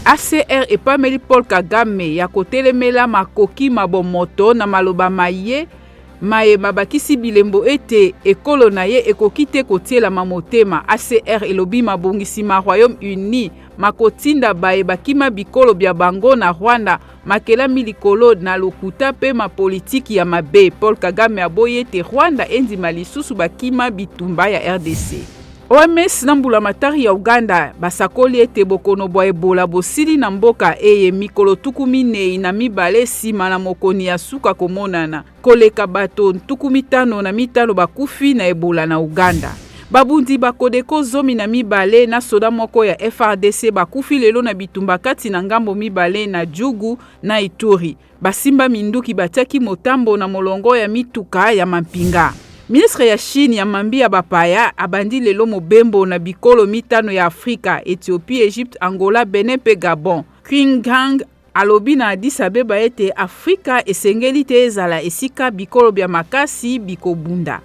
ACR epameli Paul Kagame ya kotelemela makoki mabomoto na maloba maye mayeba bakisi bilembo ete ekolo na ye ekoki te kotiela motema. ACR elobi mabongisi ma Royaume-Uni makotinda bakima bikolo bya bango na Rwanda makela milikolo na lokuta pe ma politiki ya mabe. Paul Kagame aboye te Rwanda endima lisusu bakima bitumba ya RDC. OMS na mbula matari ya Uganda basakoli ete bokono bwa Ebola bosili na mboka eye mikolo tukumi nei na mibale sima na mokoni ya suka komonana koleka bato tukumi tano na mitano bakufi na Ebola na Uganda. Babundi bakodeko zomi na mibale na soda moko ya FRDC bakufi lelo na bitumba kati na ngambo mibale na Jugu na Ituri. Basimba minduki batiaki motambo na molongo ya mituka ya mampinga. Ministre ya Chine ya mambi ya bapaya abandi lelo mobembo na bikolo mitano ya Afrika, Ethiopie, Egypte, Angola, Benin pe Gabon. Qinggang alobi na Addis Abeba ete Afrika esengeli te ezala esika bikolo bya makasi bikobunda.